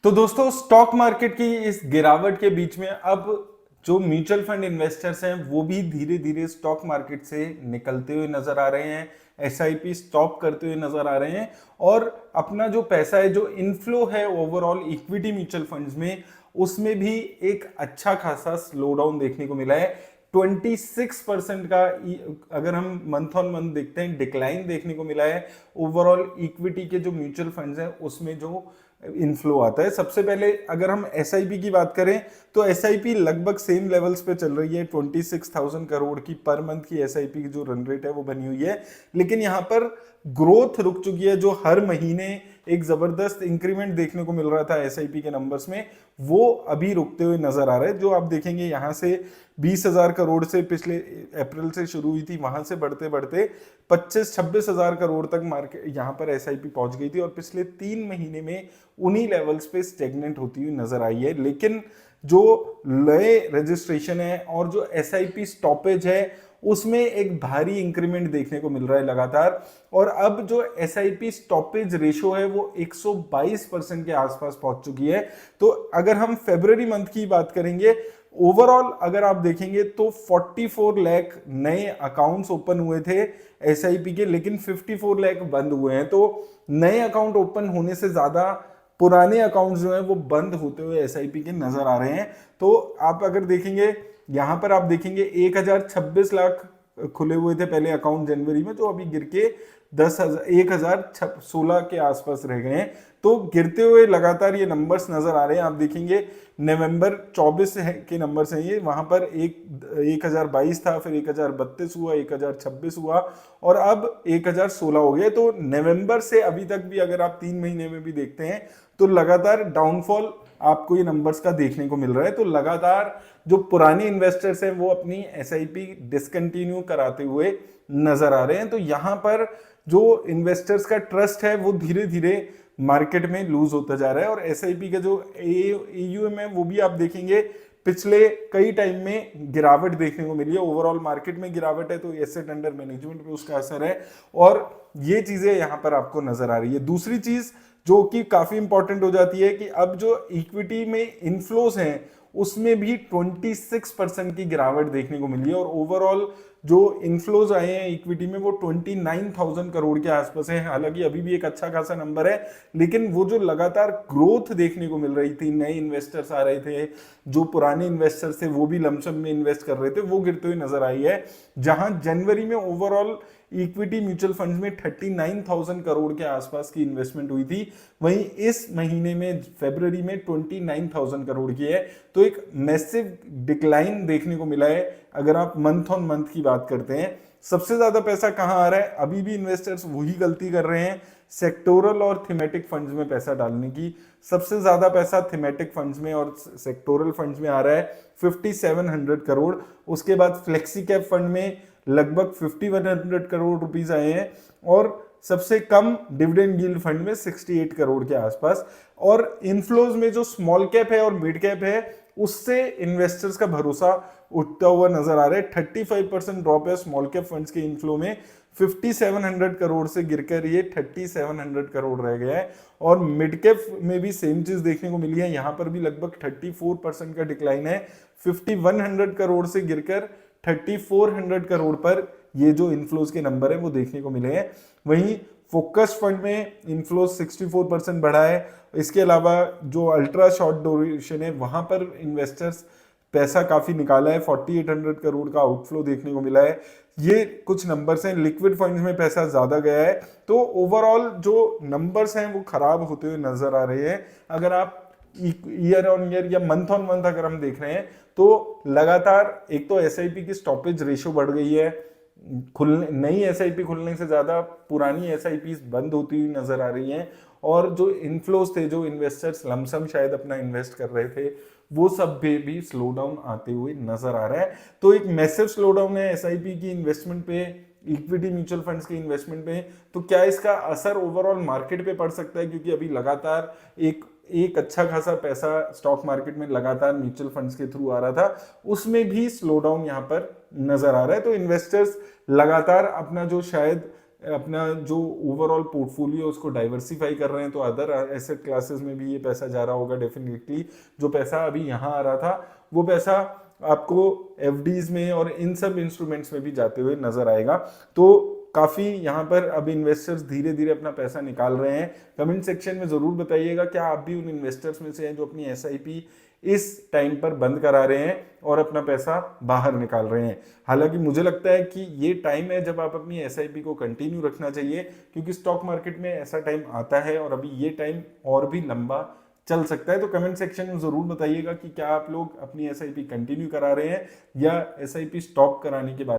तो दोस्तों stock market की इस गिरावट के बीच में अब जो म्यूचुअल फंड इन्वेस्टर्स हैं वो भी धीरे धीरे स्टॉक मार्केट से निकलते हुए नजर आ रहे हैं। एसआईपी स्टॉप करते हुए नजर आ रहे हैं और अपना जो पैसा है, जो इनफ्लो है ओवरऑल इक्विटी म्यूचुअल फंड्स में, उसमें भी एक अच्छा खासा स्लो डाउन देखने को मिला है। 26% का अगर हम मंथ ऑन मंथ देखते हैं डिक्लाइन देखने को मिला है ओवरऑल इक्विटी के जो म्यूचुअल फंड्स हैं उसमें जो इनफ्लो आता है। सबसे पहले अगर हम एसआईपी की बात करें तो एसआईपी लगभग सेम लेवल्स पे चल रही है। 26,000 करोड़ की पर मंथ की एसआईपी की जो रन रेट है वो बनी हुई है, लेकिन यहाँ पर ग्रोथ रुक चुकी है। जो हर महीने एक जबरदस्त इंक्रीमेंट देखने को मिल रहा था एसआईपी के नंबर्स में, वो अभी रुकते हुए नजर आ रहा है। जो आप देखेंगे यहाँ से 20,000 करोड़ से पिछले अप्रैल से शुरू हुई थी, वहां से बढ़ते बढ़ते 25-26,000 करोड़ तक मार्केट यहाँ पर एसआईपी पहुंच गई थी और पिछले 3 महीने में उन्हीं लेवल्स पे स्टेगनेंट होती हुई नजर आई है। लेकिन जो नए रजिस्ट्रेशन है और जो एसआईपी स्टॉपेज है उसमें एक भारी इंक्रीमेंट देखने को मिल रहा है लगातार। और अब जो एसआईपी स्टॉपेज रेशो है वो 122% के आसपास पहुंच चुकी है। तो अगर हम फरवरी मंथ की बात करेंगे, ओवरऑल अगर आप देखेंगे तो 44 लाख नए अकाउंट्स ओपन हुए थे एसआईपी के, लेकिन 54 लाख बंद हुए हैं। तो नए अकाउंट ओपन होने से ज्यादा पुराने अकाउंट्स जो हैं वो बंद होते हुए एसआईपी के नजर आ रहे हैं। तो आप अगर देखेंगे यहां पर आप देखेंगे 1026 लाख खुले हुए थे पहले अकाउंट जनवरी में, तो अभी गिर के 1016 के आसपास रह गए हैं। तो गिरते हुए लगातार ये नंबर्स नजर आ रहे हैं। आप देखेंगे नवंबर 24 के नंबर्स हैं ये, वहां पर 1022 था, फिर 1032 हुआ, 1026 हुआ और अब 1016 हो गया। तो नवंबर से अभी तक भी अगर आप 3 महीने में भी देखते हैं तो लगातार डाउनफॉल आपको ये नंबर्स का देखने को मिल रहा है। तो लगातार जो पुराने इन्वेस्टर्स हैं वो अपनी एसआईपी डिसकंटिन्यू कराते हुए नजर आ रहे हैं। तो यहां पर जो इन्वेस्टर्स का ट्रस्ट है वो धीरे धीरे मार्केट में लूज होता जा रहा है। और एसआईपी का जो एयूएम है वो भी आप देखेंगे पिछले कई टाइम में गिरावट देखने को मिली है। ओवरऑल मार्केट में गिरावट है तो एसेट अंडर मैनेजमेंट पे उसका असर है और ये चीजें यहां पर आपको नजर आ रही है। दूसरी चीज जो कि काफी इंपॉर्टेंट हो जाती है कि अब जो इक्विटी में इनफ्लोस हैं उसमें भी 26% की गिरावट देखने को मिली है और ओवरऑल जो इनफ्लोज आए हैं इक्विटी में वो 29,000 करोड़ के आसपास है। हालांकि अभी भी एक अच्छा खासा नंबर है, लेकिन वो जो लगातार ग्रोथ देखने को मिल रही थी, नए इन्वेस्टर्स आ रहे थे, जो पुराने इन्वेस्टर्स थे वो भी लमसम में इन्वेस्ट कर रहे थे, वो गिरते हुए नजर आई है। जहां जनवरी में ओवरऑल इक्विटी म्यूचुअल फंड में 39,000 करोड़ के आसपास की इन्वेस्टमेंट हुई थी, वहीं इस महीने में फरवरी में 29,000 करोड़ की है। तो एक मैसिव डिक्लाइन देखने को मिला है अगर आप मंथ ऑन मंथ की बात करते हैं। सबसे ज्यादा पैसा कहां आ रहा है? अभी भी इन्वेस्टर्स वही गलती कर रहे हैं, सेक्टोरल और थीमेटिक फंड्स में पैसा डालने की। सबसे ज्यादा पैसा थीमेटिक फंड्स में और सेक्टोरल फंड्स में आ रहा है 5700 करोड़। उसके बाद फ्लेक्सी कैप फंड में लगभग 5100 करोड़ रुपीस आए हैं और सबसे कम डिविडेंड यील्ड फंड में 68 करोड़ के आसपास। और इनफ्लोज में जो स्मॉल कैप है और मिड कैप है उससे इन्वेस्टर्स का भरोसा उठता हुआ नजर आ रहा है। 35% ड्रॉप है स्मॉल कैप फंड्स के इनफ्लो में, 5700 करोड़ से गिरकर ये 3700 करोड़ रह गया है। और मिड कैप में भी सेम चीज देखने को मिली है, यहां पर भी लगभग 34% का डिक्लाइन है, 5100 करोड़ से गिरकर 3400 करोड़ पर ये जो इनफ्लोज के नंबर है वो देखने को मिले हैं। वहीं फोकस फंड में इनफ्लोज 64% बढ़ा है। इसके अलावा जो अल्ट्रा शॉर्ट ड्यूरेशन है वहां पर इन्वेस्टर्स पैसा काफी निकाला है, 4800 करोड़ का आउटफ्लो देखने को मिला है। ये कुछ नंबर्स हैं। लिक्विड फंड्स में पैसा ज्यादा गया है। तो ओवरऑल जो नंबर्स हैं वो खराब होते हुए नजर आ रहे हैं। अगर आप ईयर ऑन ईयर या मंथ ऑन मंथ अगर हम देख रहे हैं तो लगातार एक तो एसआईपी की स्टॉपेज रेशो बढ़ गई है, खुलने नई एसआईपी खुलने से ज्यादा पुरानी एसआईपी बंद होती हुई नजर आ रही हैं और जो इनफ्लोज थे, जो इन्वेस्टर्स लमसम शायद अपना इन्वेस्ट कर रहे थे, वो सब भी स्लो डाउन आते हुए नजर आ रहा है। तो एक मैसिव स्लो डाउन है एसआईपी की इन्वेस्टमेंट पे, इक्विटी म्यूचुअल फंड्स के इन्वेस्टमेंट पे। तो क्या इसका असर ओवरऑल मार्केट पे पड़ सकता है? क्योंकि अभी लगातार एक अच्छा खासा पैसा स्टॉक मार्केट में लगातार म्यूचुअल फंड्स के थ्रू आ रहा था, उसमें भी स्लो डाउन यहां पर नजर आ रहा है। तो इन्वेस्टर्स लगातार अपना जो शायद अपना जो ओवरऑल पोर्टफोलियो उसको डाइवर्सिफाई कर रहे हैं, तो अदर एसेट क्लासेस में भी ये पैसा जा रहा होगा डेफिनेटली। जो पैसा अभी यहाँ आ रहा था वो पैसा आपको एफडीज में और इन सब इंस्ट्रूमेंट्स में भी जाते हुए नजर आएगा। तो काफी यहाँ पर अब इन्वेस्टर्स धीरे धीरे अपना पैसा निकाल रहे हैं। कमेंट सेक्शन में जरूर बताइएगा क्या आप भी उन इन्वेस्टर्स में से हैं जो अपनी एसआईपी इस टाइम पर बंद करा रहे हैं और अपना पैसा बाहर निकाल रहे हैं। हालांकि मुझे लगता है कि ये टाइम है जब आप अपनी एसआईपी को कंटिन्यू रखना चाहिए, क्योंकि स्टॉक मार्केट में ऐसा टाइम आता है और अभी ये टाइम और भी लंबा चल सकता है। तो कमेंट सेक्शन में जरूर बताइएगा कि क्या आप लोग अपनी एसआईपी कंटिन्यू करा रहे हैं या एसआईपी स्टॉप कराने के बारे